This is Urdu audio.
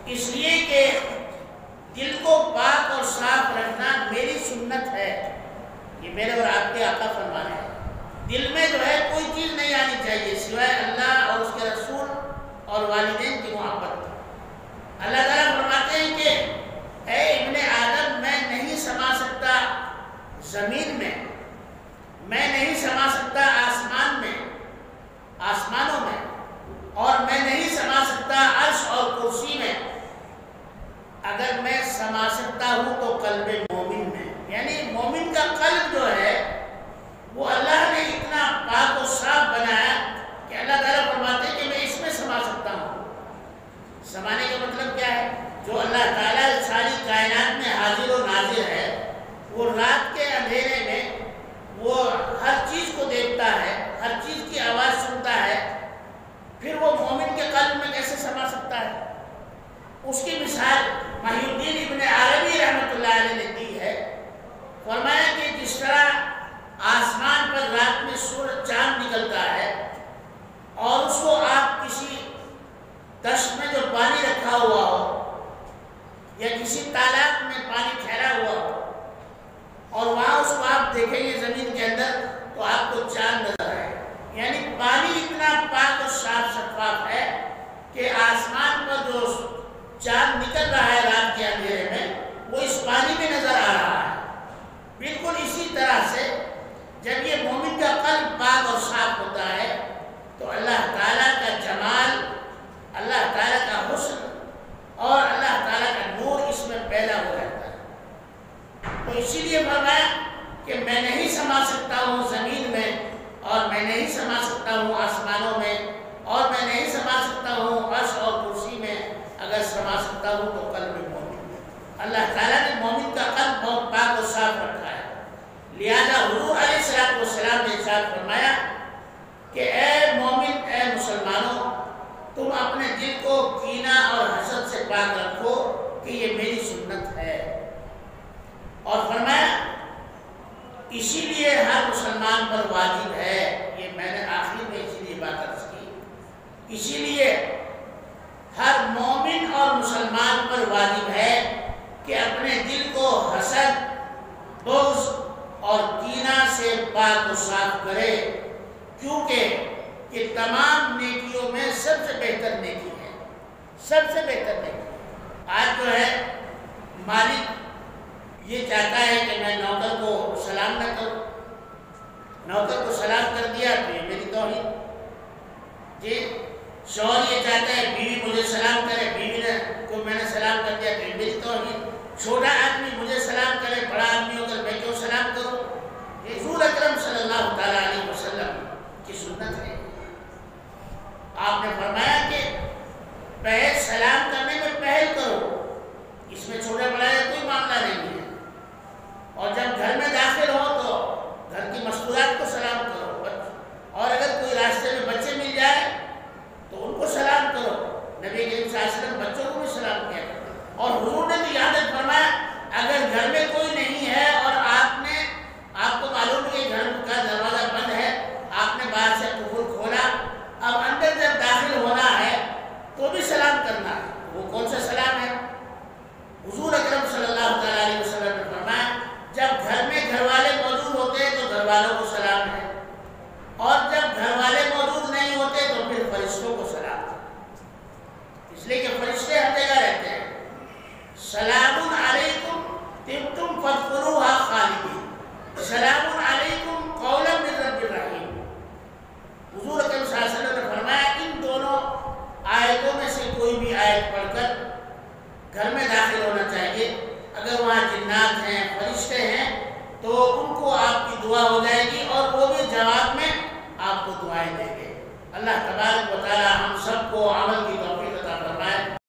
اس لیے کہ دل کو پاک اور صاف رکھنا میری سنت ہے، یہ میرے اور آپ کے آقا فرما رہے ہیں۔ دل میں جو ہے کوئی چیز نہیں آنی چاہیے سوائے اللہ اور اس کے رسول اور والدین کی محبت۔ اللہ تعالیٰ فرماتے ہیں کہ اے ابن آدم، میں نہیں سما سکتا زمین میں نہیں سما سکتا آسمانوں میں، اور میں نہیں سما سکتا عرش اور کرسی میں، اگر میں سما سکتا ہوں تو قلب مومن میں۔ یعنی مومن کا قلب جو ہے وہ اللہ نے اتنا پاک و صاف بنایا کہ اللہ تعالیٰ فرماتے ہیں کہ میں اس میں سما سکتا ہوں۔ سمانے کا مطلب کیا ہے؟ جو اللہ تعالیٰ ساری کائنات میں حاضر و ناظر ہے، وہ رات کے اندھیرے میں وہ ہر چیز کو دیکھتا ہے، ہر چیز کی آواز سنتا ہے، پھر وہ مومن کے قلب میں کیسے سما سکتا ہے؟ اس کی مثال محی الدین ابن عربی رحمۃ اللہ علیہ نے دی ہے۔ فرمایا کہ جس طرح آسمان پر رات میں سورج چاند نکلتا ہے اور اس کو آپ کسی دشت میں جو پانی رکھا ہوا ہو یا کسی تالاب میں پانی ٹھہرا ہوا ہو اور وہاں اس کو آپ دیکھیں گے زمین کے اندر تو آپ کو چاند نظر آئے، یعنی پانی اتنا پاک اور صاف شفاف ہے کہ آسمان پر جو چاند نکل رہا ہے رات کے اندھیرے میں وہ اس پانی میں نظر آ رہا ہے۔ بالکل اسی طرح سے جب یہ مومن کا قلب پاک اور صاف ہوتا ہے تو اللہ تعالیٰ کا جمال، اللہ تعالیٰ کا حسن اور اللہ تعالیٰ کا نور اس میں پیدا ہو جاتا ہے۔ تو اسی لیے فرمایا کہ میں نہیں سما سکتا ہوں زمین میں، اور میں نہیں سما سکتا ہوں آسمانوں میں، اور میں نہیں سما سکتا ہوں عرش اور کرسی میں، اگر سما سکتا ہوں تو قلب مومن میں۔ اللہ تعالیٰ نے مومن کا قلب بہت پاک و صاف رکھا ہے، لہذا حضور علیہ السلام نے ارشاد فرمایا کہ اے مومن، اے مسلمانوں، تم اپنے دل کو کینہ اور حسد سے پاک رکھو کہ یہ میری سنت ہے۔ اور فرمایا اسی لیے ہر مسلمان پر واجب ہے، یہ میں نے آخر میں اسی لیے بات عرض کی، اسی لیے ہر مومن اور مسلمان پر واجب ہے کہ اپنے دل کو حسد، بغض اور کینہ سے پاک و صاف کرے، کیونکہ کہ تمام نیکیوں میں سب سے بہتر نیکی ہے، سب سے بہتر نیکی۔ آج جو ہے مالک یہ چاہتا ہے کہ میں نوکر کو سلام نہ کروں، نوکر کو سلام کر دیا تو یہ میری توہین۔ جی شوہر یہ چاہتا ہے بیوی مجھے سلام کرے، بیوی نے کو میں نے سلام کر دیا تو یہ میری توہین۔ چھوٹا آدمی مجھے سلام کرے، بڑا آدمی ہو کر میں کیوں سلام کروں؟ یہ حضور اکرم صلی اللہ تعالیٰ علیہ وسلم کی سنت ہے۔ آپ نے فرمایا کہ پہل سلام کرنے میں پہل کرو، اس میں چھوٹا بڑا کا کوئی معاملہ نہیں ہے، اور جب گھر میں داخل ہو تو گھر کی مستورات کو سلام کرو، اور اگر کوئی راستے میں بچے مل جائے تو ان کو سلام کرو۔ نبی کریم صلی اللہ علیہ وسلم بچوں کو بھی سلام کیا کرتے، اور حضور نے تو یہاں تک فرمایا اگر گھر میں کوئی نہیں ہے اور آپ کو معلوم ہے کہ گھر کا دروازہ بند ہے، آپ نے باہر سے قفل کھولا، اب اندر جب داخل ہونا ہے تو بھی سلام کرنا ہے۔ وہ کون سا سلام ہے؟ حضور اکرم صلی اللہ تعالیٰ علیہ وسلم نے فرمایا جب گھر میں گھر والے موجود ہوتے ہیں تو گھر والوں کو سلام ہے، اور جب گھر والے موجود نہیں ہوتے تو پھر فرشتوں کو سلام ہے، اس لیے کہ فرشتے ہر جگہ رہتے ہیں۔ سلام علیکم طبتم فادخلوها خالدین، سلام علیکم قولا من رب الرحیم۔ حضور اکرم صلی اللہ علیہ وسلم نے فرمایا ان دونوں آیتوں میں سے کوئی بھی آیت پڑھ کر گھر میں داخل ہونا چاہیے، اگر وہاں جنات ہیں، فرشتے ہیں تو ان کو آپ کی دعا ہو جائے گی، اور وہ بھی جواب میں آپ کو دعائیں دیں گے۔ اللہ تبارک و تعالی ہم سب کو عمل کی توفیق عطا فرمائے۔